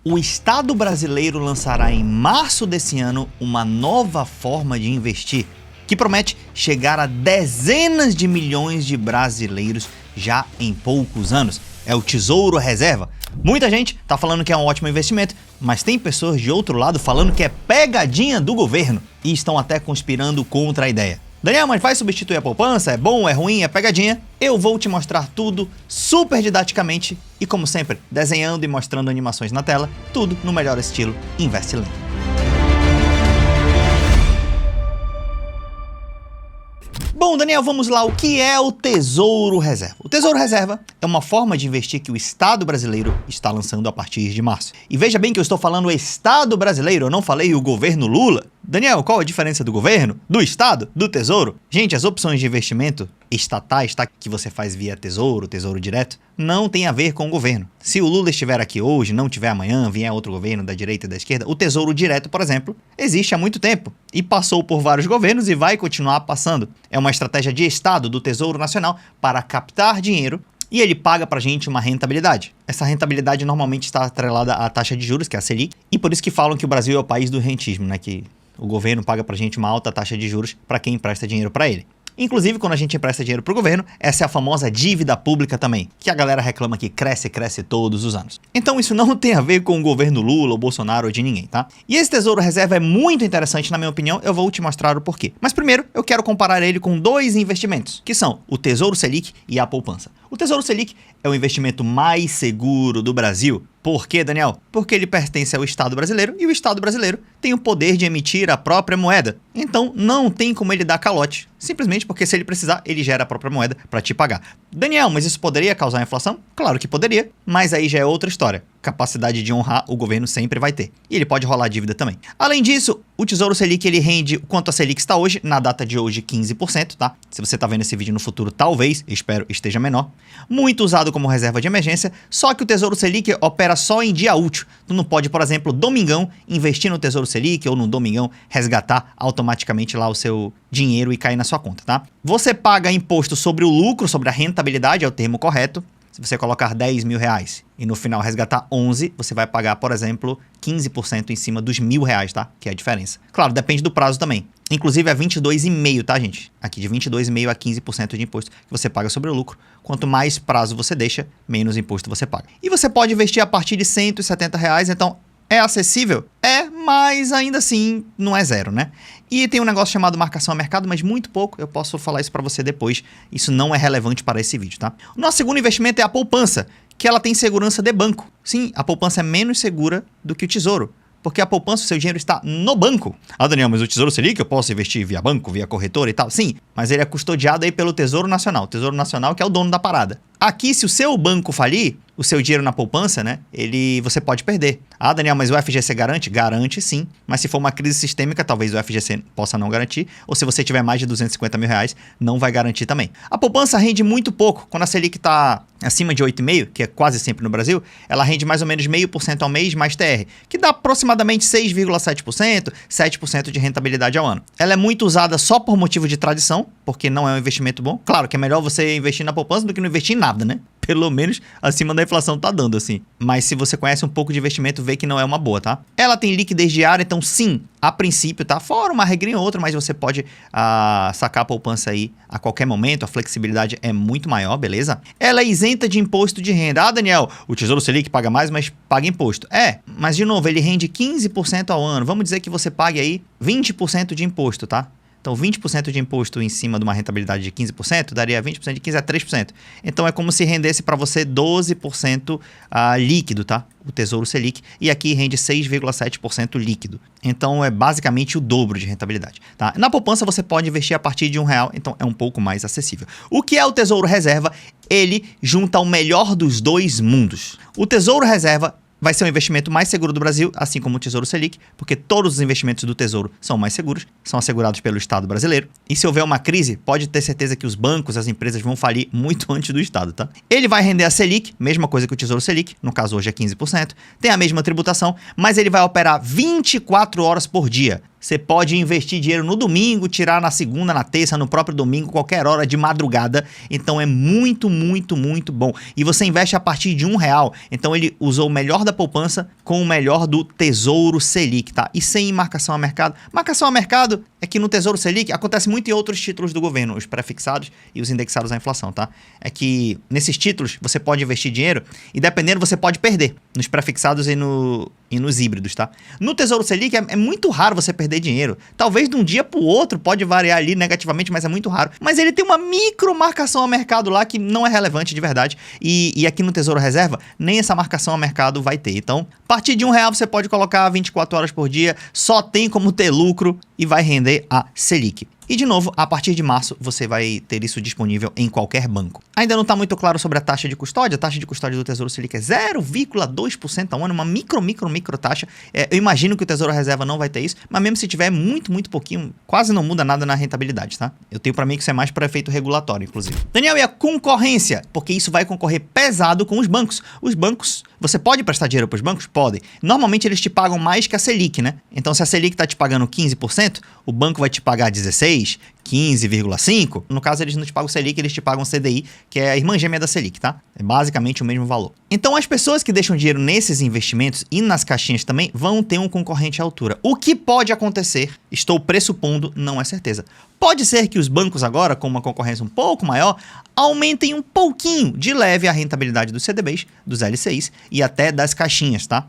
O Estado brasileiro lançará em março desse ano uma nova forma de investir, que promete chegar a dezenas de milhões de brasileiros já em poucos anos. É o Tesouro Reserva. Muita gente tá falando que é um ótimo investimento, mas tem pessoas de outro lado falando que é pegadinha do governo e estão até conspirando contra a ideia. Daniel, mas vai substituir a poupança? É bom, é ruim, é pegadinha? Eu vou te mostrar tudo super didaticamente e, como sempre, desenhando e mostrando animações na tela, tudo no melhor estilo Investe Lento. Bom, Daniel, vamos lá. O que é o Tesouro Reserva? O Tesouro Reserva é uma forma de investir que o Estado brasileiro está lançando a partir de março. E veja bem que eu estou falando Estado brasileiro, eu não falei o governo Lula. Daniel, qual a diferença do governo, do Estado, do Tesouro? Gente, as opções de investimento estatais, tá, que você faz via Tesouro, Tesouro Direto, não tem a ver com o governo. Se o Lula estiver aqui hoje, não tiver amanhã, vier outro governo da direita e da esquerda, o Tesouro Direto, por exemplo, existe há muito tempo e passou por vários governos e vai continuar passando. É uma estratégia de Estado do Tesouro Nacional para captar dinheiro e ele paga pra gente uma rentabilidade. Essa rentabilidade normalmente está atrelada à taxa de juros, que é a Selic, e por isso que falam que o Brasil é o país do rentismo, né? Que o governo paga pra gente uma alta taxa de juros para quem empresta dinheiro para ele. Inclusive, quando a gente empresta dinheiro para o governo, essa é a famosa dívida pública também, que a galera reclama que cresce todos os anos. Então isso não tem a ver com o governo Lula, ou Bolsonaro ou de ninguém, tá? E esse Tesouro Reserva é muito interessante, na minha opinião, eu vou te mostrar o porquê. Mas primeiro, eu quero comparar ele com dois investimentos, que são o Tesouro Selic e a poupança. O Tesouro Selic é o investimento mais seguro do Brasil. Por quê, Daniel? Porque ele pertence ao Estado brasileiro e o Estado brasileiro tem o poder de emitir a própria moeda. Então não tem como ele dar calote, simplesmente porque se ele precisar, ele gera a própria moeda para te pagar. Daniel, mas isso poderia causar inflação? Claro que poderia, mas aí já é outra história. Capacidade de honrar o governo sempre vai ter. E ele pode rolar dívida também. Além disso, o Tesouro Selic ele rende quanto a Selic está hoje, na data de hoje 15%, tá? Se você está vendo esse vídeo no futuro, talvez, espero, esteja menor. Muito usado como reserva de emergência, só que o Tesouro Selic opera só em dia útil. Tu não pode, por exemplo, domingão, investir no Tesouro Selic ou no domingão resgatar automaticamente lá o seu dinheiro e cair na sua conta, tá? Você paga imposto sobre o lucro, sobre a rentabilidade, é o termo correto. Se você colocar 10 mil reais e no final resgatar 11, você vai pagar, por exemplo, 15% em cima dos R$1.000, tá? Que é a diferença. Claro, depende do prazo também. Inclusive é 22,5, tá, gente? Aqui de 22,5 a 15% de imposto que você paga sobre o lucro. Quanto mais prazo você deixa, menos imposto você paga. E você pode investir a partir de R$170, então é acessível? É, mas ainda assim não é zero, né? E tem um negócio chamado marcação a mercado, mas muito pouco, eu posso falar isso para você depois. Isso não é relevante para esse vídeo, tá? O nosso segundo investimento é a poupança, que ela tem segurança de banco. Sim, a poupança é menos segura do que o tesouro, porque a poupança, o seu dinheiro está no banco. Ah, Daniel, mas o Tesouro Selic eu posso investir via banco, via corretora e tal? Sim, mas ele é custodiado aí pelo Tesouro Nacional. O Tesouro Nacional que é o dono da parada. Aqui, se o seu banco falir, o seu dinheiro na poupança, né, você pode perder. Ah, Daniel, mas o FGC garante? Garante sim, mas se for uma crise sistêmica, talvez o FGC possa não garantir, ou se você tiver mais de 250 mil reais, não vai garantir também. A poupança rende muito pouco. Quando a Selic está acima de 8,5%, que é quase sempre no Brasil, ela rende mais ou menos 0,5% ao mês mais TR, que dá aproximadamente 6,7%, 7% de rentabilidade ao ano. Ela é muito usada só por motivo de tradição, porque não é um investimento bom. Claro que é melhor você investir na poupança do que não investir em nada, né? Pelo menos acima da inflação tá dando, assim. Mas se você conhece um pouco de investimento, vê que não é uma boa, tá? Ela tem liquidez diária, então sim, a princípio, tá? Fora uma regrinha ou outra, mas você pode sacar a poupança aí a qualquer momento, a flexibilidade é muito maior, beleza? Ela é isenta de imposto de renda. Ah, Daniel, o Tesouro Selic paga mais, mas paga imposto. É, mas de novo, ele rende 15% ao ano. Vamos dizer que você pague aí 20% de imposto, tá? Então, 20% de imposto em cima de uma rentabilidade de 15%, daria 20% de 15% a 3%. Então, é como se rendesse para você 12% líquido, tá? O Tesouro Selic. E aqui rende 6,7% líquido. Então, é basicamente o dobro de rentabilidade, tá? Na poupança, você pode investir a partir de R$1, então é um pouco mais acessível. O que é o Tesouro Reserva? Ele junta o melhor dos dois mundos. O Tesouro Reserva vai ser o investimento mais seguro do Brasil, assim como o Tesouro Selic, porque todos os investimentos do Tesouro são mais seguros, são assegurados pelo Estado brasileiro. E se houver uma crise, pode ter certeza que os bancos, as empresas vão falir muito antes do Estado, tá? Ele vai render a Selic, mesma coisa que o Tesouro Selic, no caso hoje é 15%, tem a mesma tributação, mas ele vai operar 24 horas por dia. Você pode investir dinheiro no domingo, tirar na segunda, na terça, no próprio domingo, qualquer hora de madrugada. Então é muito, muito, muito bom. E você investe a partir de R$1. Então ele usou o melhor da poupança com o melhor do Tesouro Selic, tá? E sem marcação a mercado. Marcação a mercado é que no Tesouro Selic acontece muito em outros títulos do governo, os prefixados e os indexados à inflação, tá? É que nesses títulos você pode investir dinheiro e dependendo você pode perder nos prefixados e nos híbridos, tá? No Tesouro Selic é muito raro você perder dinheiro. Talvez de um dia para o outro pode variar ali negativamente, mas é muito raro. Mas ele tem uma micro marcação a mercado lá que não é relevante de verdade. E aqui no Tesouro Reserva, nem essa marcação a mercado vai ter. Então, a partir de R$1 você pode colocar 24 horas por dia, só tem como ter lucro e vai render a Selic. E de novo, a partir de março você vai ter isso disponível em qualquer banco. Ainda não está muito claro sobre a taxa de custódia. A taxa de custódia do Tesouro Selic é 0,2% ao ano, uma micro taxa. Eu imagino que o Tesouro Reserva não vai ter isso, mas mesmo se tiver muito pouquinho, quase não muda nada na rentabilidade, tá? Eu tenho para mim que isso é mais para efeito regulatório, inclusive. Daniel, e a concorrência? Porque isso vai concorrer pesado com os bancos. Os bancos, você pode prestar dinheiro para os bancos? Podem. Normalmente eles te pagam mais que a Selic, né? Então se a Selic está te pagando 15%, o banco vai te pagar 16%, 15,5%. No caso, eles não te pagam Selic, eles te pagam CDI, que é a irmã gêmea da Selic, tá? É basicamente o mesmo valor. Então, as pessoas que deixam dinheiro nesses investimentos e nas caixinhas também vão ter um concorrente à altura. O que pode acontecer, estou pressupondo, não é certeza. Pode ser que os bancos agora, com uma concorrência um pouco maior, aumentem um pouquinho de leve a rentabilidade dos CDBs, dos LCIs e até das caixinhas, tá?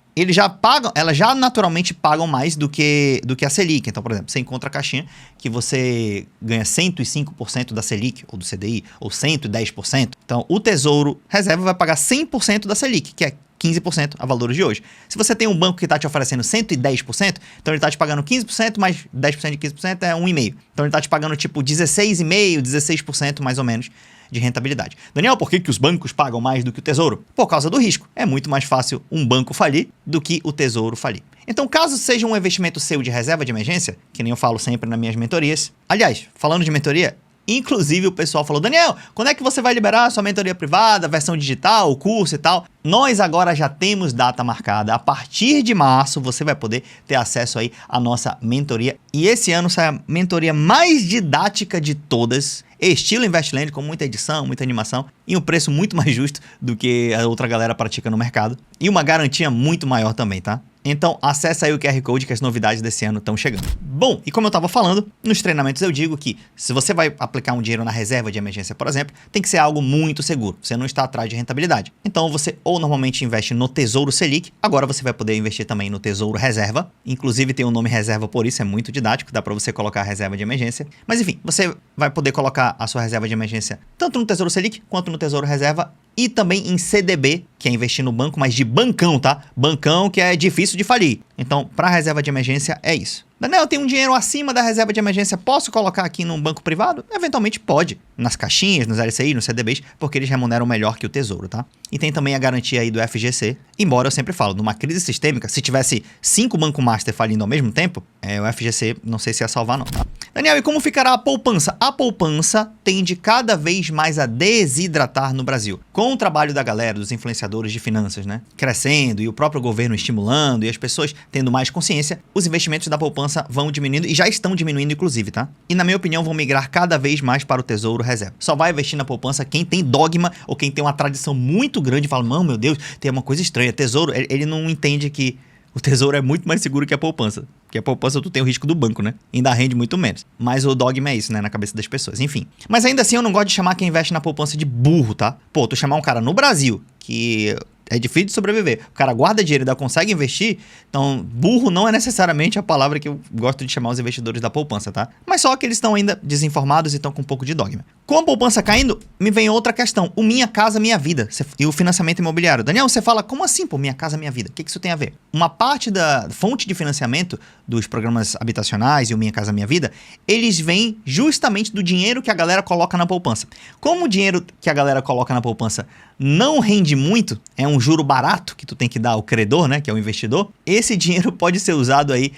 Elas já naturalmente pagam mais do que a Selic. Então, por exemplo, você encontra a caixinha que você ganha 105% da Selic ou do CDI, ou 110%. Então, o Tesouro Reserva vai pagar 100% da Selic, que é 15% a valores de hoje. Se você tem um banco que está te oferecendo 110%, então ele está te pagando 15%, mais 10% de 15% é 1,5%. Então ele está te pagando tipo 16,5%, 16% mais ou menos de rentabilidade. Daniel, por que os bancos pagam mais do que o Tesouro? Por causa do risco. É muito mais fácil um banco falir do que o Tesouro falir. Então, caso seja um investimento seu de reserva de emergência, que nem eu falo sempre nas minhas mentorias, aliás, falando de mentoria, inclusive o pessoal falou, Daniel, quando é que você vai liberar a sua mentoria privada, versão digital, o curso e tal? Nós agora já temos data marcada. A partir de março você vai poder ter acesso aí à nossa mentoria. E esse ano sai a mentoria mais didática de todas, estilo Investland, com muita edição, muita animação e um preço muito mais justo do que a outra galera pratica no mercado. E uma garantia muito maior também, tá? Então, acessa aí o QR Code que as novidades desse ano estão chegando. Bom, e como eu estava falando, nos treinamentos eu digo que se você vai aplicar um dinheiro na reserva de emergência, por exemplo, tem que ser algo muito seguro. Você não está atrás de rentabilidade. Então, você ou normalmente investe no Tesouro Selic, agora você vai poder investir também no Tesouro Reserva. Inclusive tem o nome reserva por isso, é muito didático, dá para você colocar a reserva de emergência. Mas enfim, você vai poder colocar a sua reserva de emergência tanto no Tesouro Selic quanto no Tesouro Reserva e também em CDB, que é investir no banco, mas de bancão, tá? Bancão que é difícil de falir. Então, para reserva de emergência é isso. Daniel, eu tenho um dinheiro acima da reserva de emergência, posso colocar aqui num banco privado? Eventualmente pode, nas caixinhas, nos LCI, nos CDBs, porque eles remuneram melhor que o Tesouro, tá? E tem também a garantia aí do FGC, embora eu sempre falo, numa crise sistêmica, se tivesse 5 Banco Master falindo ao mesmo tempo, o FGC não sei se ia salvar não, tá? Daniel, e como ficará a poupança? A poupança tende cada vez mais a desidratar no Brasil. Com o trabalho da galera, dos influenciadores de finanças, né? Crescendo e o próprio governo estimulando e as pessoas tendo mais consciência, os investimentos da poupança vão diminuindo e já estão diminuindo inclusive, tá? E na minha opinião vão migrar cada vez mais para o Tesouro Reserva. Só vai investir na poupança quem tem dogma ou quem tem uma tradição muito grande e fala, não, meu Deus, tem uma coisa estranha. Tesouro, ele não entende que o Tesouro é muito mais seguro que a poupança. Porque a poupança tu tem o risco do banco, né? Ainda rende muito menos. Mas o dogma é isso, né? Na cabeça das pessoas. Enfim. Mas ainda assim eu não gosto de chamar quem investe na poupança de burro, tá? Pô, tu chamar um cara no Brasil que é difícil de sobreviver. O cara guarda dinheiro e ainda consegue investir. Então, burro não é necessariamente a palavra que eu gosto de chamar os investidores da poupança, tá? Mas só que eles estão ainda desinformados e estão com um pouco de dogma. Com a poupança caindo, me vem outra questão. O Minha Casa Minha Vida e o financiamento imobiliário. Daniel, você fala, como assim, pô, Minha Casa Minha Vida? O que isso tem a ver? Uma parte da fonte de financiamento dos programas habitacionais e o Minha Casa Minha Vida, eles vêm justamente do dinheiro que a galera coloca na poupança. Como o dinheiro que a galera coloca na poupança não rende muito, é um juro barato que tu tem que dar ao credor, né, que é o investidor, esse dinheiro pode ser usado aí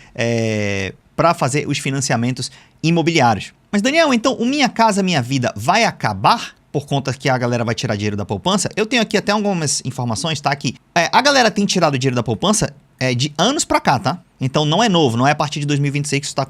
para fazer os financiamentos imobiliários. Mas Daniel, então o Minha Casa Minha Vida vai acabar por conta que a galera vai tirar dinheiro da poupança? Eu tenho aqui até algumas informações, tá? Que a galera tem tirado dinheiro da poupança de anos pra cá, tá? Então não é novo, não é a partir de 2026 que isso está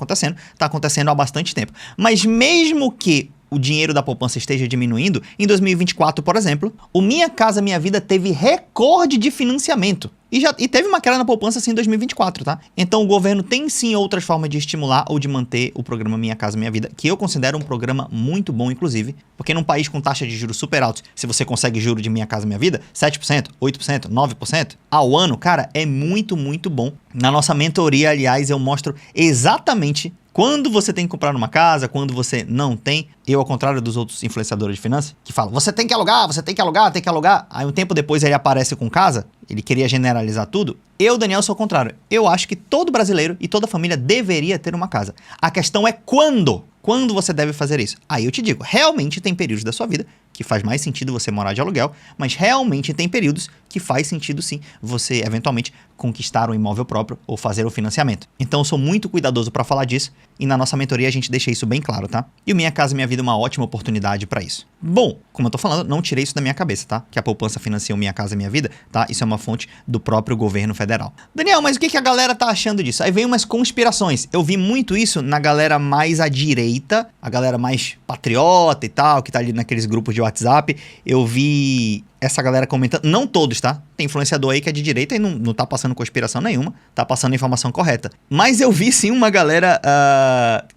acontecendo há bastante tempo. Mas mesmo que o dinheiro da poupança esteja diminuindo, em 2024, por exemplo, o Minha Casa Minha Vida teve recorde de financiamento. E teve uma queda na poupança assim em 2024, tá? Então o governo tem sim outras formas de estimular ou de manter o programa Minha Casa Minha Vida, que eu considero um programa muito bom, inclusive, porque num país com taxa de juros super altos, se você consegue juro de Minha Casa Minha Vida, 7%, 8%, 9% ao ano, cara, é muito, muito bom. Na nossa mentoria, aliás, eu mostro exatamente quando você tem que comprar uma casa, quando você não tem. Eu, ao contrário dos outros influenciadores de finanças, que falam, você tem que alugar, você tem que alugar, tem que alugar. Aí um tempo depois ele aparece com casa, ele queria generalizar tudo. Eu, Daniel, sou o contrário. Eu acho que todo brasileiro e toda família deveria ter uma casa. A questão é quando. Quando você deve fazer isso? Aí eu te digo, realmente tem períodos da sua vida que faz mais sentido você morar de aluguel, mas realmente tem períodos que faz sentido sim você eventualmente conquistar um imóvel próprio ou fazer o financiamento. Então eu sou muito cuidadoso para falar disso e na nossa mentoria a gente deixa isso bem claro, tá? E o Minha Casa Minha Vida é uma ótima oportunidade para isso. Bom, como eu tô falando, não tirei isso da minha cabeça, tá? Que a poupança financia o Minha Casa Minha Vida, tá? Isso é uma fonte do próprio governo federal. Daniel, mas o que a galera tá achando disso? Aí vem umas conspirações. Eu vi muito isso na galera mais à direita, a galera mais patriota e tal, que tá ali naqueles grupos de WhatsApp. Eu vi essa galera comentando, não todos, tá? Tem influenciador aí que é de direita e não tá passando conspiração nenhuma, tá passando a informação correta. Mas eu vi sim uma galera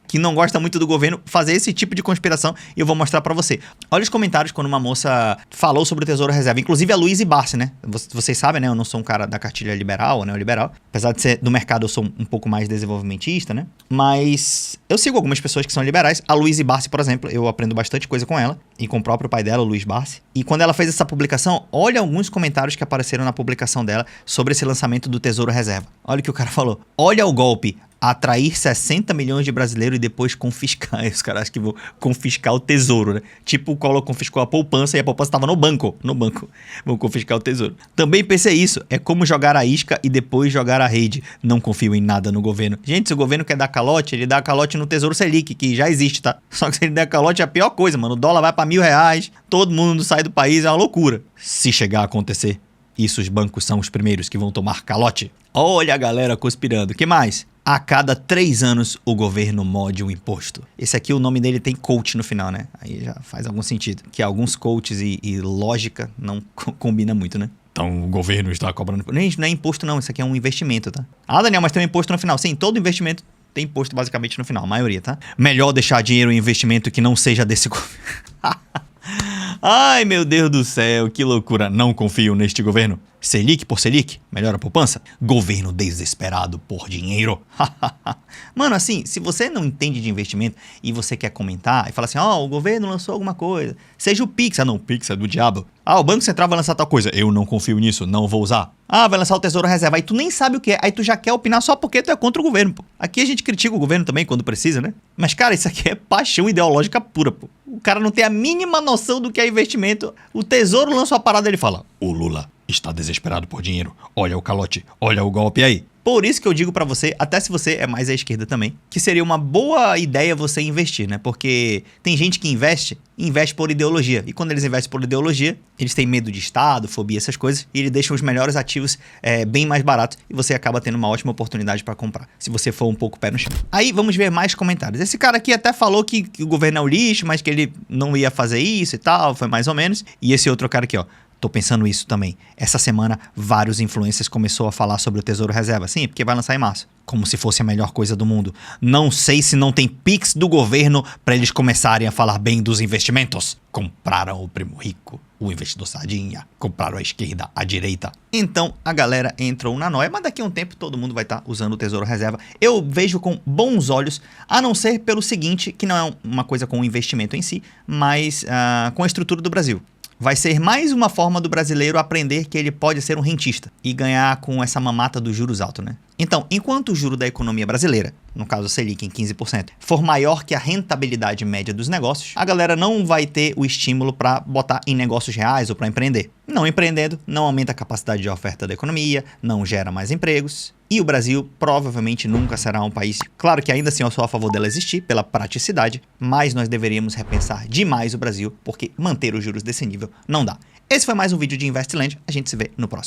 que não gosta muito do governo fazer esse tipo de conspiração e eu vou mostrar pra você. Olha os comentários quando uma moça falou sobre o Tesouro Reserva, inclusive a Luiz Barsi, né? Vocês sabem, né? Eu não sou um cara da cartilha liberal ou neoliberal, apesar de ser do mercado eu sou um pouco mais desenvolvimentista, né? Mas eu sigo algumas pessoas que são liberais. A Luiz Barsi, por exemplo, eu aprendo bastante coisa com ela e com o próprio pai dela, o Luiz Barsi. E quando ela fez essa publicação, olha alguns comentários que apareceram na publicação dela sobre esse lançamento do Tesouro Reserva. Olha o que o cara falou. Olha o golpe. Atrair 60 milhões de brasileiros e depois confiscar. Os caras acham que vão confiscar o tesouro, né? Tipo o Collor confiscou a poupança e a poupança estava no banco. No banco. Vão confiscar o tesouro. Também pensei isso. É como jogar a isca e depois jogar a rede. Não confio em nada no governo. Gente, se o governo quer dar calote, ele dá calote no Tesouro Selic, que já existe, tá? Só que se ele der calote é a pior coisa, mano. O dólar vai pra R$1.000, todo mundo sai do país, é uma loucura. Se chegar a acontecer, isso os bancos são os primeiros que vão tomar calote. Olha a galera conspirando. Que mais? A cada 3 anos o governo mode o imposto. Esse aqui, o nome dele tem coach no final, né? Aí já faz algum sentido. Que alguns coaches e lógica não combina muito, né? Então o governo está cobrando... Gente, não é imposto não, isso aqui é um investimento, tá? Ah, Daniel, mas tem um imposto no final. Sim, todo investimento tem imposto basicamente no final, a maioria, tá? Melhor deixar dinheiro em investimento que não seja desse governo. Ai, meu Deus do céu, que loucura. Não confio neste governo. Selic por Selic, melhora a poupança. Governo desesperado por dinheiro. Mano, assim, se você não entende de investimento e você quer comentar e falar assim, ó, o governo lançou alguma coisa, seja o Pix. Ah, não, o Pix é do diabo. Ah, o Banco Central vai lançar tal coisa. Eu não confio nisso, não vou usar. Ah, vai lançar o Tesouro Reserva. Aí tu nem sabe o que é. Aí tu já quer opinar só porque tu é contra o governo, pô. Aqui a gente critica o governo também quando precisa, né? Mas, cara, isso aqui é paixão ideológica pura, pô. O cara não tem a mínima noção do que é investimento. O Tesouro lança uma parada e ele fala, o Lula está desesperado por dinheiro. Olha o calote, olha o golpe aí. Por isso que eu digo pra você, até se você é mais à esquerda também, que seria uma boa ideia você investir, né? Porque tem gente que investe por ideologia. E quando eles investem por ideologia, eles têm medo de Estado, fobia, essas coisas, e eles deixam os melhores ativos bem mais baratos e você acaba tendo uma ótima oportunidade pra comprar, se você for um pouco pé no chão. Aí vamos ver mais comentários. Esse cara aqui até falou que o governo é o lixo, mas que ele não ia fazer isso e tal, foi mais ou menos. E esse outro cara aqui, ó. Tô pensando isso também. Essa semana, vários influencers começou a falar sobre o Tesouro Reserva. Sim, porque vai lançar em março. Como se fosse a melhor coisa do mundo. Não sei se não tem Pix do governo para eles começarem a falar bem dos investimentos. Compraram o primo rico, o investidor sardinha. Compraram a esquerda, a direita. Então, a galera entrou na noia. Mas daqui a um tempo, todo mundo vai estar usando o Tesouro Reserva. Eu vejo com bons olhos, a não ser pelo seguinte, que não é uma coisa com o investimento em si, mas com a estrutura do Brasil. Vai ser mais uma forma do brasileiro aprender que ele pode ser um rentista e ganhar com essa mamata dos juros altos, né? Então, enquanto o juro da economia brasileira, no caso Selic em 15%, for maior que a rentabilidade média dos negócios, a galera não vai ter o estímulo para botar em negócios reais ou para empreender. Não empreendendo, não aumenta a capacidade de oferta da economia, não gera mais empregos. E o Brasil provavelmente nunca será um país... Claro que ainda assim eu sou a favor dela existir, pela praticidade, mas nós deveríamos repensar demais o Brasil, porque manter os juros desse nível não dá. Esse foi mais um vídeo de Investland, a gente se vê no próximo.